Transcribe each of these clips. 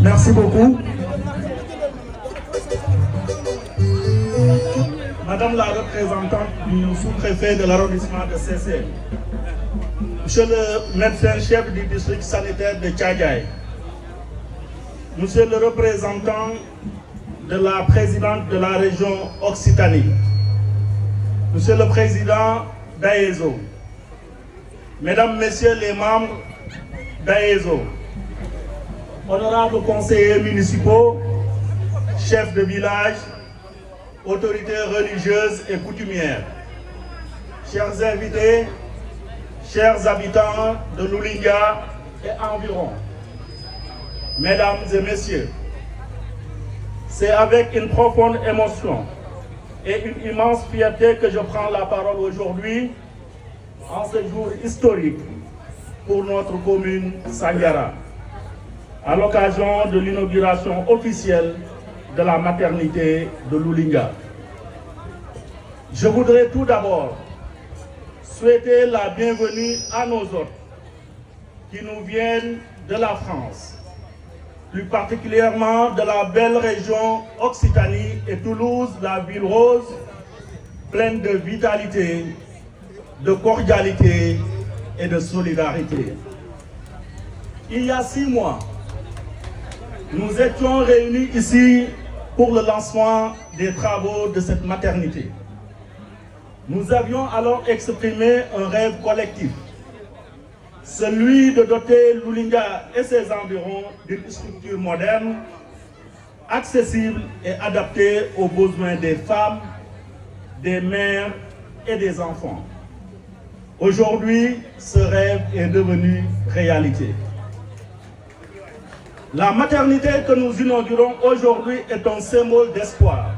Merci beaucoup. Madame la représentante du sous-préfet de l'arrondissement de CC, Monsieur le médecin-chef du district sanitaire de Tchadjaï, Monsieur le représentant de la présidente de la région Occitanie, Monsieur le président d'AESO, Mesdames, Messieurs les membres d'AESO, honorables conseillers municipaux, chefs de village, autorités religieuses et coutumières, chers invités, chers habitants de Loulinga et environ, Mesdames et Messieurs, c'est avec une profonde émotion et une immense fierté que je prends la parole aujourd'hui en ce jour historique pour notre commune Sandiara, à l'occasion de l'inauguration officielle de la maternité de Loulinga. Je voudrais tout d'abord souhaiter la bienvenue à nos hôtes qui nous viennent de la France, plus particulièrement de la belle région Occitanie et Toulouse, la ville rose, pleine de vitalité, de cordialité et de solidarité. Il y a 6 mois, nous étions réunis ici pour le lancement des travaux de cette maternité. Nous avions alors exprimé un rêve collectif, celui de doter Loulinga et ses environs d'une structure moderne, accessible et adaptée aux besoins des femmes, des mères et des enfants. Aujourd'hui, ce rêve est devenu réalité. La maternité que nous inaugurons aujourd'hui est un symbole d'espoir,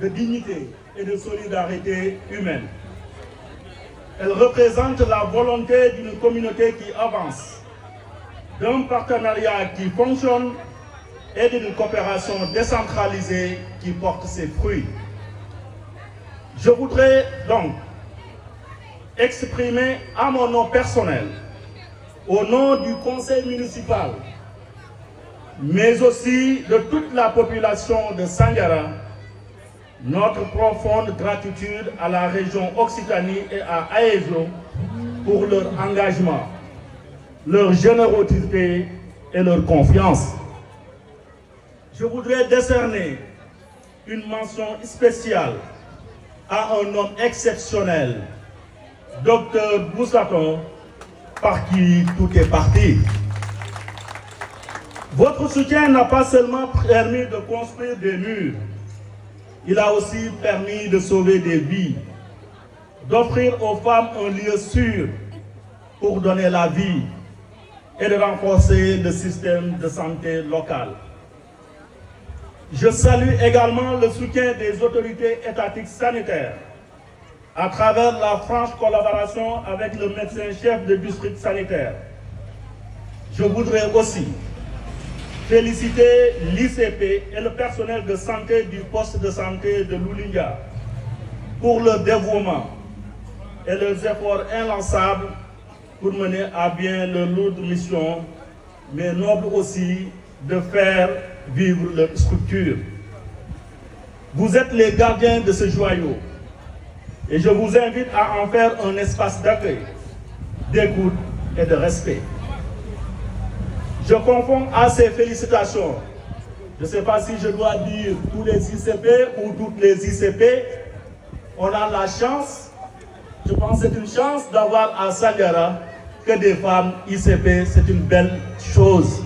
de dignité et de solidarité humaine. Elle représente la volonté d'une communauté qui avance, d'un partenariat qui fonctionne et d'une coopération décentralisée qui porte ses fruits. Je voudrais donc exprimer à mon nom personnel, au nom du conseil municipal, mais aussi de toute la population de Sandiara, notre profonde gratitude à la région Occitanie et à AESO pour leur engagement, leur générosité et leur confiance. Je voudrais décerner une mention spéciale à un homme exceptionnel, Dr Boussaton, par qui tout est parti. Votre soutien n'a pas seulement permis de construire des murs, il a aussi permis de sauver des vies, d'offrir aux femmes un lieu sûr pour donner la vie et de renforcer le système de santé local. Je salue également le soutien des autorités étatiques sanitaires à travers la franche collaboration avec le médecin-chef de district sanitaire. Je voudrais aussi féliciter l'ICP et le personnel de santé du poste de santé de Loulinga pour leur dévouement et leurs efforts inlassables pour mener à bien leur lourde mission, mais noble aussi de faire vivre leur structure. Vous êtes les gardiens de ce joyau et je vous invite à en faire un espace d'accueil, d'écoute et de respect. Je confonds à ces félicitations. Je ne sais pas si je dois dire tous les ICP ou toutes les ICP. On a la chance, je pense que c'est une chance d'avoir à Sandiara que des femmes ICP, c'est une belle chose.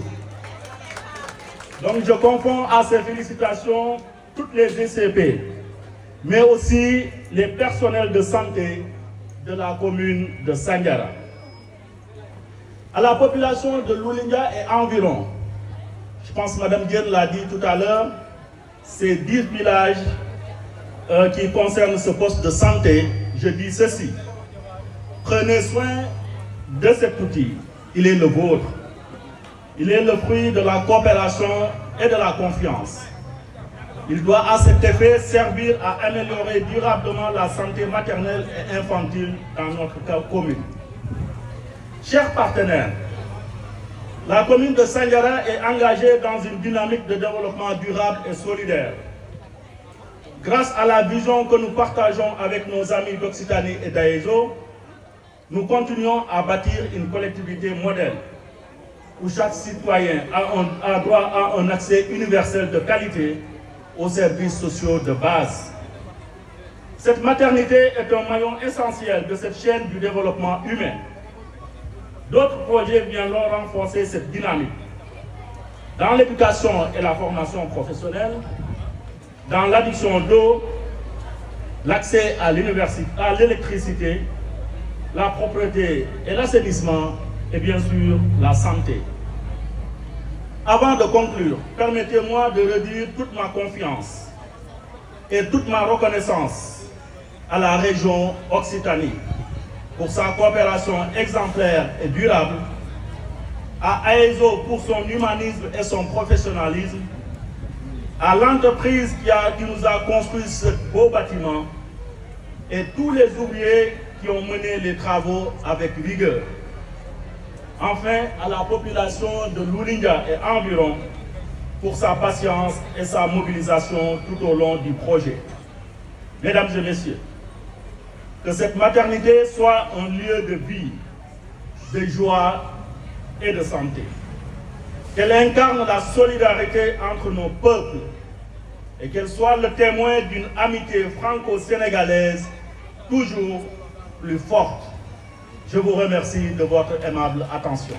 Donc je confonds à ces félicitations toutes les ICP, mais aussi les personnels de santé de la commune de Sandiara. À la population de Loulinga et environ, je pense que Mme Diène l'a dit tout à l'heure, c'est 10 villages qui concernent ce poste de santé. Je dis ceci, prenez soin de cet outil, il est le vôtre. Il est le fruit de la coopération et de la confiance. Il doit à cet effet servir à améliorer durablement la santé maternelle et infantile dans notre commune. Chers partenaires, La commune de Sandiara est engagée dans une dynamique de développement durable et solidaire. Grâce à la vision que nous partageons avec nos amis d'Occitanie et d'Aézo, nous continuons à bâtir une collectivité modèle où chaque citoyen a droit à un accès universel de qualité aux services sociaux de base. Cette maternité est un maillon essentiel de cette chaîne du développement humain. D'autres projets viendront renforcer cette dynamique dans l'éducation et la formation professionnelle, dans l'adduction d'eau, l'accès à l'électricité, la propreté et l'assainissement et bien sûr la santé. Avant de conclure, permettez-moi de redire toute ma confiance et toute ma reconnaissance à la région Occitanie pour sa coopération exemplaire et durable, à Aézo pour son humanisme et son professionnalisme, à l'entreprise qui nous a construit ce beau bâtiment et tous les ouvriers qui ont mené les travaux avec rigueur. Enfin, à la population de Loulinga et environ pour sa patience et sa mobilisation tout au long du projet. Mesdames et messieurs, que cette maternité soit un lieu de vie, de joie et de santé. Qu'elle incarne la solidarité entre nos peuples et qu'elle soit le témoin d'une amitié franco-sénégalaise toujours plus forte. Je vous remercie de votre aimable attention.